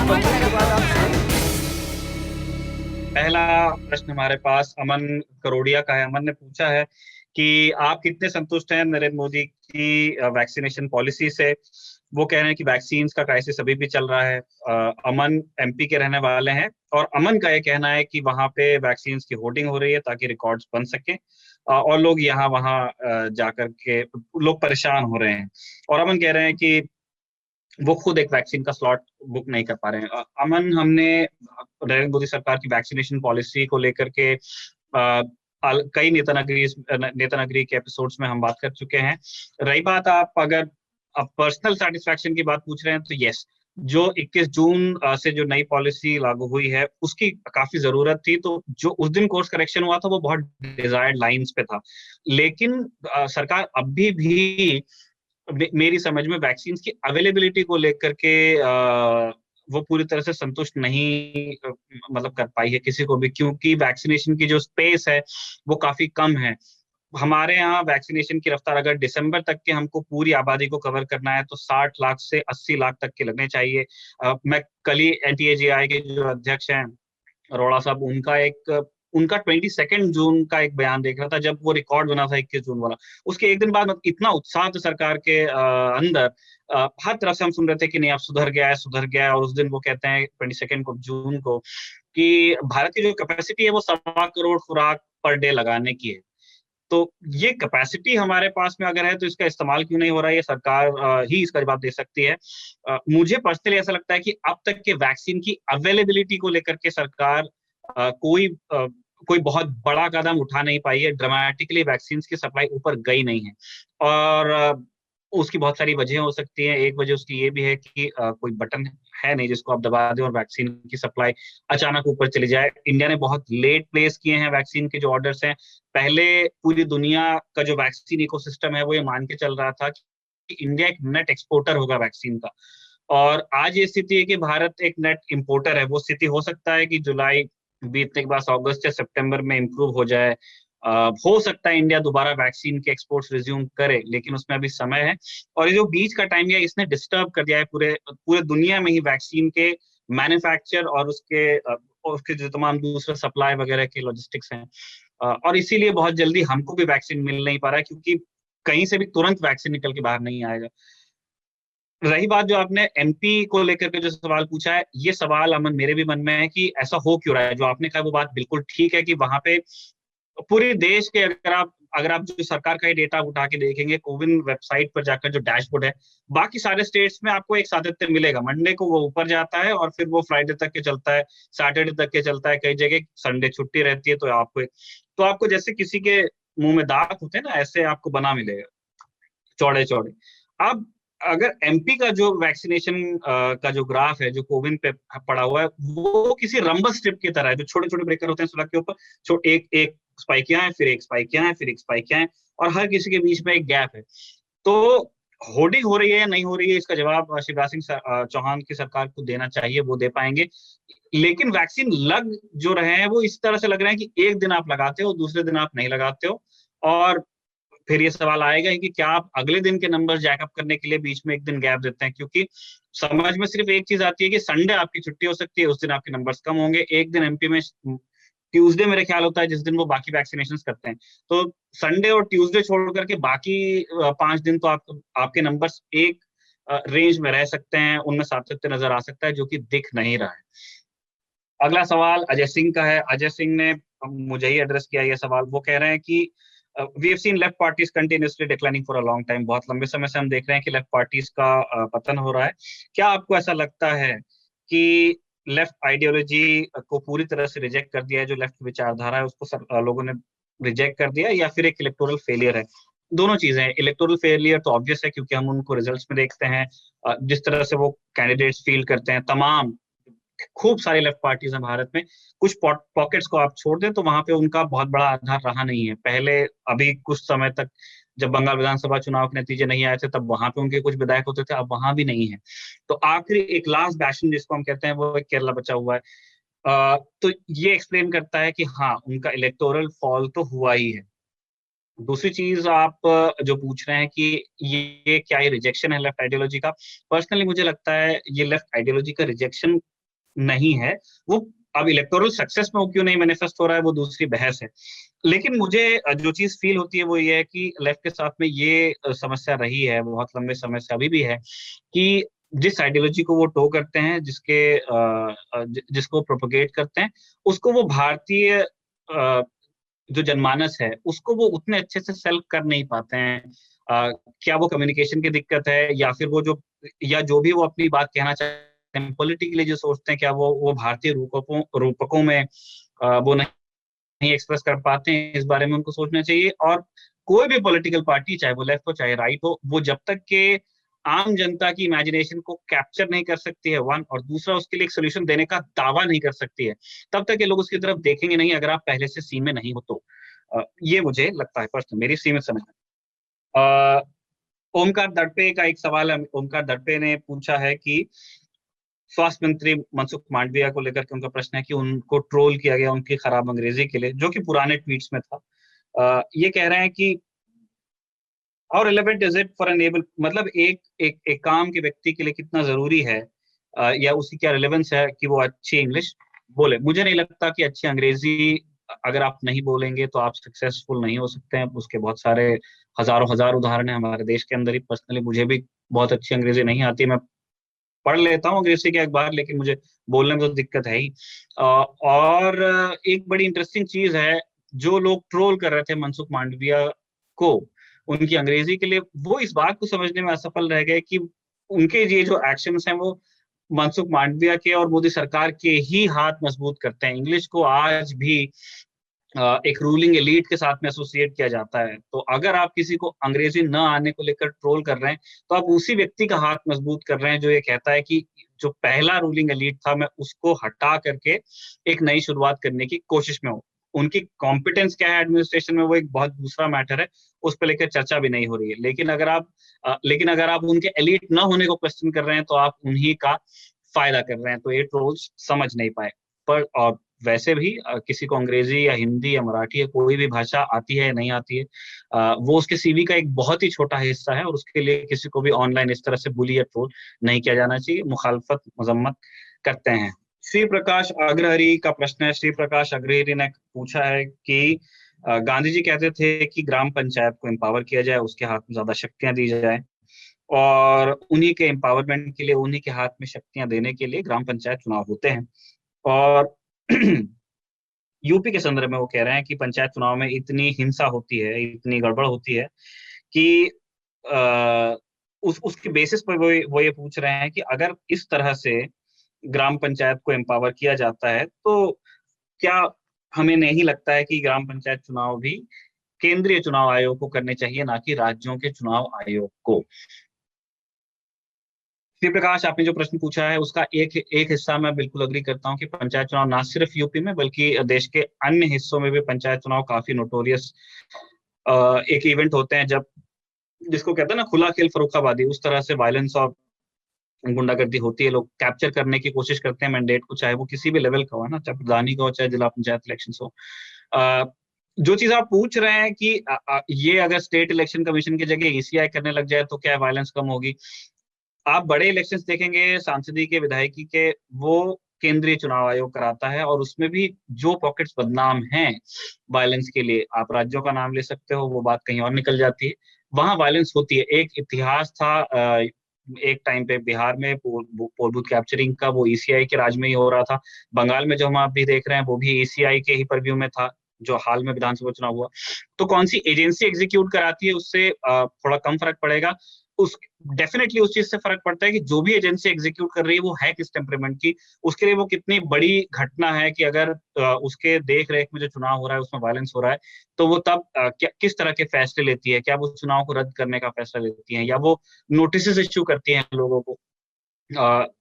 बंदूक के बाद आप सही। पहला प्रश्न हमारे पास अमन करोड़िया का है। अमन ने पूछा है कि आप कितने संतुष्ट हैं नरेंद्र मोदी की वैक्सीनेशन पॉलिसी से। वो कह रहे हैं कि वैक्सीन का क्राइसिस अभी भी चल रहा है। अमन एमपी के रहने वाले हैं और अमन का ये कहना है कि वहां पे वैक्सीन की होर्डिंग हो रही है ताकि रिकॉर्ड्स बन सके, और लोग यहाँ वहाँ जाकर के लोग परेशान हो रहे हैं। और अमन कह रहे हैं कि वो खुद एक वैक्सीन का स्लॉट बुक नहीं कर पा रहे हैं। अमन, हमने नरेंद्र मोदी सरकार की वैक्सीनेशन पॉलिसी को लेकर के कई नेता नगरी के एपिसोड्स में हम बात कर चुके हैं। रही बात, आप अगर पर्सनल सेटिस्फैक्शन की बात पूछ रहे हैं तो यस, जो 21 जून से जो नई पॉलिसी लागू हुई है उसकी काफी जरूरत थी। तो जो उस दिन कोर्स करेक्शन हुआ था वो बहुत डिजायर्ड लाइंस पे था, लेकिन सरकार अभी भी मेरी समझ में वैक्सीन की अवेलेबिलिटी को लेकर के वो पूरी तरह से संतुष्ट नहीं मतलब कर पाई है किसी को भी, क्योंकि वैक्सीनेशन की जो स्पेस है वो काफी कम है। हमारे यहाँ वैक्सीनेशन की रफ्तार, अगर दिसंबर तक के हमको पूरी आबादी को कवर करना है तो 60 लाख से 80 लाख तक के लगने चाहिए। मैं कल ही एनटीएजीआई के जो अध्यक्ष हैं अरोड़ा साहब, उनका 22 जून का एक बयान देख रहा था जब वो रिकॉर्ड बना था 21 जून वाला। उसके एक दिन बाद इतना उत्साह था सरकार के अंदर। हर तरफ से हम सुन रहे थे कि नहीं, अब सुधर गया है, सुधर गया है। और उस दिन वो कहते हैं 22 जून को कि भारत की जो कैपेसिटी है वो 1.25 करोड़ खुराक पर डे लगाने की है। तो ये कैपेसिटी हमारे पास में अगर है तो इसका इस्तेमाल क्यों नहीं हो रहा है, ये सरकार ही इसका जवाब दे सकती है। मुझे पर्सनली ऐसा लगता है कि अब तक के वैक्सीन की अवेलेबिलिटी को लेकर के सरकार कोई बहुत बड़ा कदम उठा नहीं पाई है। ड्रामेटिकली वैक्सीन की सप्लाई ऊपर गई नहीं है। और उसकी बहुत सारी वजह हो सकती है। एक वजह उसकी ये भी है कि कोई बटन है नहीं जिसको आप दबा दें और वैक्सीन की सप्लाई अचानक ऊपर चली जाए। इंडिया ने बहुत लेट प्लेस किए हैं वैक्सीन के जो ऑर्डर्स हैं। पहले पूरी दुनिया का जो वैक्सीन इकोसिस्टम है वो ये मान के चल रहा था कि इंडिया एक नेट एक्सपोर्टर होगा वैक्सीन का, और आज ये स्थिति है कि भारत एक नेट इंपोर्टर है। वो स्थिति हो सकता है कि जुलाई बीतने के बाद अगस्त या सितंबर में इंप्रूव हो जाए। हो सकता है इंडिया दोबारा वैक्सीन के एक्सपोर्ट्स रिज्यूम करे, लेकिन उसमें अभी समय है। और ये जो बीच का टाइम है इसने डिस्टर्ब कर दिया है पूरे पूरे दुनिया में ही वैक्सीन के मैन्युफैक्चर और उसके जो तमाम दूसरे सप्लाई वगैरह के लॉजिस्टिक्स हैं। और इसीलिए बहुत जल्दी हमको भी वैक्सीन मिल नहीं पा रहा है, क्योंकि कहीं से भी तुरंत वैक्सीन निकल के बाहर नहीं आएगा। रही बात जो आपने एमपी को लेकर के जो सवाल पूछा है, ये सवाल अमन मेरे भी मन में है कि ऐसा हो क्यों रहा है। जो आपने कहा वो बात बिल्कुल ठीक है कि वहां पे पूरे देश के, अगर आप जो सरकार का ही डेटा उठा के देखेंगे कोविन वेबसाइट पर जाकर जो डैशबोर्ड है, बाकी सारे स्टेट्स में आपको एक सातत्य मिलेगा। मंडे को वो ऊपर जाता है और फिर वो फ्राइडे तक के चलता है, सैटरडे तक के चलता है, कई जगह संडे छुट्टी रहती है। तो आपको जैसे किसी के मुंह में दांत होते हैं ना, ऐसे आपको बना मिलेगा चौड़े चौड़े। अब अगर एमपी का जो वैक्सीनेशन का जो ग्राफ है जो कोविन पे पड़ा हुआ है, वो किसी रंबस स्ट्रिप की तरह है, जो छोटे छोटे ब्रेकर होते हैं सड़क के ऊपर। एक एक स्पाइक यहाँ है, फिर एक स्पाइक यहाँ है, फिर एक स्पाइक यहाँ है, और हर किसी के बीच में एक गैप है। तो होर्डिंग हो रही है या नहीं हो रही है, इसका जवाब शिवराज सिंह चौहान की सरकार को देना चाहिए, वो दे पाएंगे। लेकिन वैक्सीन लग जो रहे हैं वो इस तरह से लग रहे हैं कि एक दिन आप लगाते हो, दूसरे दिन आप नहीं लगाते हो। और फिर ये सवाल आएगा कि क्या आप अगले दिन के नंबर जैकअप करने के लिए बीच में एक दिन गैप देते हैं, क्योंकि समझ में सिर्फ एक चीज आती है कि संडे आपकी छुट्टी हो सकती है, उस दिन आपके नंबर्स कम होंगे। एक दिन एमपी में ट्यूसडे मेरे ख्याल होता है जिस दिन वो बाकी वैक्सीनेशन करते हैं। तो संडे और ट्यूसडे छोड़ करके बाकी 5 दिन तो आपके नंबर्स एक रेंज में रह सकते हैं, उनमें सातत्य नजर आ सकता है, जो कि दिख नहीं रहा है। अगला सवाल अजय सिंह का है। अजय सिंह ने मुझे ही एड्रेस किया ये सवाल। वो कह रहे हैं कि we have seen left parties continuously declining for a long time. बहुत लंबे समय से हम देख रहे हैं कि लेफ्ट पार्टीज का पतन हो रहा है। क्या आपको ऐसा लगता है कि लेफ्ट आइडियोलॉजी को पूरी तरह से रिजेक्ट कर दिया है, जो लेफ्ट विचारधारा है उसको लोगों ने रिजेक्ट कर दिया, या फिर एक इलेक्टोरल फेलियर है? दोनों चीजें हैं। इलेक्टोरल फेलियर तो ऑब्वियस है क्योंकि हम उनको रिजल्ट्स में देखते हैं, जिस तरह से वो कैंडिडेट्स फील करते हैं। तमाम खूब सारी लेफ्ट पार्टीज हैं भारत में। कुछ पॉकेट्स को आप छोड़ दें तो वहां पे उनका बहुत बड़ा आधार रहा नहीं है पहले। अभी कुछ समय तक जब बंगाल विधानसभा चुनाव के नतीजे नहीं आए थे तब वहां पे उनके कुछ विधायक होते थे, अब वहां भी नहीं है। तो आखिरी एक लास्ट बैशन जिसको हम कहते हैं वो केरला बचा हुआ है। तो ये एक्सप्लेन करता है कि हाँ, उनका इलेक्टोरल फॉल तो हुआ ही है। दूसरी चीज आप जो पूछ रहे हैं कि ये क्या ये रिजेक्शन है लेफ्ट आइडियोलॉजी का, पर्सनली मुझे लगता है ये लेफ्ट आइडियोलॉजी का रिजेक्शन नहीं है। वो अब इलेक्टोरल सक्सेस में वो क्यों नहीं मैनिफेस्ट हो रहा है वो दूसरी बहस है। लेकिन मुझे जो चीज फील होती है वो ये है कि लेफ्ट के साथ में ये समस्या रही है बहुत लंबे समय से, अभी भी है, कि जिस आइडियोलॉजी को वो टो करते हैं, जिसको प्रोपोगेट करते हैं, उसको वो भारतीय जो जनमानस है उसको वो उतने अच्छे से सेल्फ कर नहीं पाते हैं। क्या वो कम्युनिकेशन की दिक्कत है, या फिर वो जो, या जो भी वो अपनी बात कहना चाहते हैं पॉलिटिकली जो सोचते हैं, क्या वो भारतीय रूपकों में वो नहीं एक्सप्रेस कर पाते हैं, इस बारे में उनको सोचना चाहिए। और कोई भी पॉलिटिकल पार्टी, चाहे वो लेफ्ट हो चाहे राइट हो, वो जब तक के आम जनता की इमेजिनेशन को कैप्चर नहीं कर सकती है, वन, और दूसरा उसके लिए एक सोल्यूशन देने का दावा नहीं कर सकती है, तब तक ये लोग उसकी तरफ देखेंगे नहीं, अगर आप पहले से सीन में नहीं हो तो। ये मुझे लगता है, पर्सनल मेरी सीमित समझ में। अ, ओमकार दड़पे का एक सवाल है, ओमकार दड़पे ने पूछा है कि स्वास्थ्य मंत्री मनसुख मांडविया को लेकर के उनका प्रश्न है कि उनको ट्रोल किया गया उनकी खराब अंग्रेजी के लिए, जो कि पुराने ट्वीट्स में था। ये कह रहे हैं कि how relevant is it for enable, मतलब एक काम के व्यक्ति के लिए कितना जरूरी है, या उसकी क्या रिलेवेंस है कि वो अच्छी इंग्लिश बोले। मुझे नहीं लगता कि अच्छी अंग्रेजी अगर आप नहीं बोलेंगे तो आप सक्सेसफुल नहीं हो सकते हैं। उसके बहुत सारे हजारों हजार उदाहरण है हमारे देश के अंदर ही। पर्सनली मुझे भी बहुत अच्छी अंग्रेजी नहीं आती, मैं पढ़ लेता हूँ अंग्रेजी के अखबार, लेकिन मुझे बोलने में तो दिक्कत है ही। और एक बड़ी इंटरेस्टिंग चीज है, जो लोग ट्रोल कर रहे थे मनसुख मांडविया को उनकी अंग्रेजी के लिए, वो इस बात को समझने में असफल रह गए कि उनके ये जो एक्शंस हैं वो मनसुख मांडविया के और मोदी सरकार के ही हाथ मजबूत करते हैं। इंग्लिश को आज भी एक रूलिंग एलीट के साथ में एसोसिएट किया जाता है। तो अगर आप किसी को अंग्रेजी न आने को लेकर ट्रोल कर रहे हैं, तो आप उसी व्यक्ति का हाथ मजबूत कर रहे हैं जो ये कहता है कि जो पहला रूलिंग एलीट था मैं उसको हटा करके एक नई शुरुआत करने की कोशिश में हूँ। उनकी कॉम्पिटेंस क्या है एडमिनिस्ट्रेशन में, वो एक बहुत दूसरा मैटर है, उस पर लेकर चर्चा भी नहीं हो रही है। लेकिन अगर आप उनके एलीट न होने को क्वेश्चन कर रहे हैं, तो आप उन्हीं का फायदा कर रहे हैं। तो ये ट्रोल्स समझ नहीं पाए। पर और वैसे भी किसी को अंग्रेजी या हिंदी या मराठी या कोई भी भाषा आती है या नहीं आती है, वो उसके सीवी का एक बहुत ही छोटा हिस्सा है, और उसके लिए किसी को भी ऑनलाइन इस तरह से बुली या ट्रोल नहीं किया जाना चाहिए। मुखालफत मजम्मत करते हैं। श्री प्रकाश अग्रहरि का प्रश्न है। श्री प्रकाश अग्रहरि ने पूछा है कि गांधी जी कहते थे कि ग्राम पंचायत को एम्पावर किया जाए, उसके हाथ में ज्यादा शक्तियां दी जाए, और उन्हीं के एम्पावरमेंट के लिए, उन्हीं के हाथ में शक्तियां देने के लिए ग्राम पंचायत चुनाव होते हैं। और यूपी के संदर्भ में वो कह रहे हैं कि पंचायत चुनाव में इतनी हिंसा होती है, इतनी गड़बड़ होती है कि आ, उसके बेसिस पर वो ये पूछ रहे हैं कि अगर इस तरह से ग्राम पंचायत को एम्पावर किया जाता है, तो क्या हमें नहीं लगता है कि ग्राम पंचायत चुनाव भी केंद्रीय चुनाव आयोग को करने चाहिए, ना कि राज्यों के चुनाव आयोग को। श्री प्रकाश, आपने जो प्रश्न पूछा है उसका एक एक हिस्सा मैं बिल्कुल अग्री करता हूँ कि पंचायत चुनाव ना सिर्फ यूपी में बल्कि देश के अन्य हिस्सों में भी पंचायत चुनाव काफी नोटोरियस एक इवेंट होते हैं, जब जिसको कहते हैं ना खुला खेल फर्रुखाबादी, उस तरह से वायलेंस और गुंडागर्दी होती है। लोग कैप्चर करने की कोशिश करते हैं मैंडेट को, चाहे वो किसी भी लेवल का हो, ना, चाहे प्रधानी का हो चाहे जिला पंचायत इलेक्शन हो। अ, जो चीज आप पूछ रहे हैं कि ये अगर स्टेट इलेक्शन कमीशन की जगह ईसीआई करने लग जाए तो क्या वायलेंस कम होगी। आप बड़े इलेक्शंस देखेंगे सांसदीय के, विधायकी के, वो केंद्रीय चुनाव आयोग कराता है, और उसमें भी जो पॉकेट्स बदनाम हैं वायलेंस के लिए, आप राज्यों का नाम ले सकते हो, वो बात कहीं और निकल जाती है। वहां वायलेंस होती है। एक इतिहास था, एक टाइम पे बिहार में पोल बूथ कैप्चरिंग का, वो ईसीआई के राज में ही हो रहा था। बंगाल में जो हम आप भी देख रहे हैं वो भी ईसीआई के ही परव्यू में था, जो हाल में विधानसभा चुनाव हुआ। तो कौन सी एजेंसी एग्जीक्यूट कराती है उससे थोड़ा कम फर्क पड़ेगा। उस डेफिनेटली उस चीज से फर्क पड़ता है कि जो भी एजेंसी एग्जीक्यूट कर रही है वो है किस टेम्परेमेंट की, उसके लिए वो कितनी बड़ी घटना है कि अगर उसके देख रेख में जो चुनाव हो रहा है उसमें वायलेंस हो रहा है, तो वो तब किस तरह के फैसले लेती है। क्या वो चुनाव को रद्द करने का फैसला लेती है, या वो नोटिस इश्यू करती है लोगों को।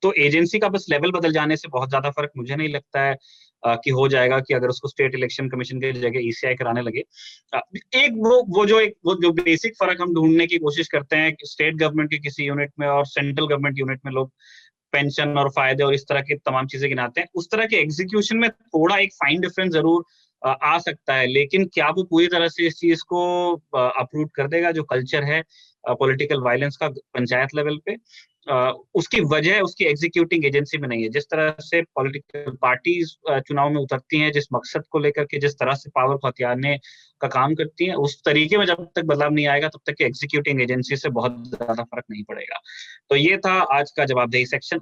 तो एजेंसी का बस लेवल बदल जाने से बहुत ज्यादा फर्क मुझे नहीं लगता है कि हो जाएगा, कि अगर उसको स्टेट इलेक्शन कमीशन की जगह ईसीआई कराने लगे। एक वो जो बेसिक फर्क हम ढूंढने की कोशिश करते हैं स्टेट गवर्नमेंट के किसी यूनिट में और सेंट्रल गवर्नमेंट यूनिट में, लोग पेंशन और फायदे और इस तरह की तमाम चीजें गिनाते हैं, उस तरह के एग्जीक्यूशन में थोड़ा एक फाइन डिफरेंस जरूर आ सकता है। लेकिन क्या वो पूरी तरह से इस चीज को अप्रूव कर देगा, जो कल्चर है पॉलिटिकल वायलेंस का पंचायत लेवल पे। उसकी वजह उसकी एग्जीक्यूटिंग एजेंसी में नहीं है। जिस तरह से पॉलिटिकल पार्टीज चुनाव में उतरती हैं, जिस मकसद को लेकर के जिस तरह से पावर को हथियारने का काम करती हैं, उस तरीके में जब तक बदलाव नहीं आएगा तब तक एग्जीक्यूटिंग एजेंसी से बहुत ज्यादा फर्क नहीं पड़ेगा। तो ये था आज का जवाबदेही सेक्शन।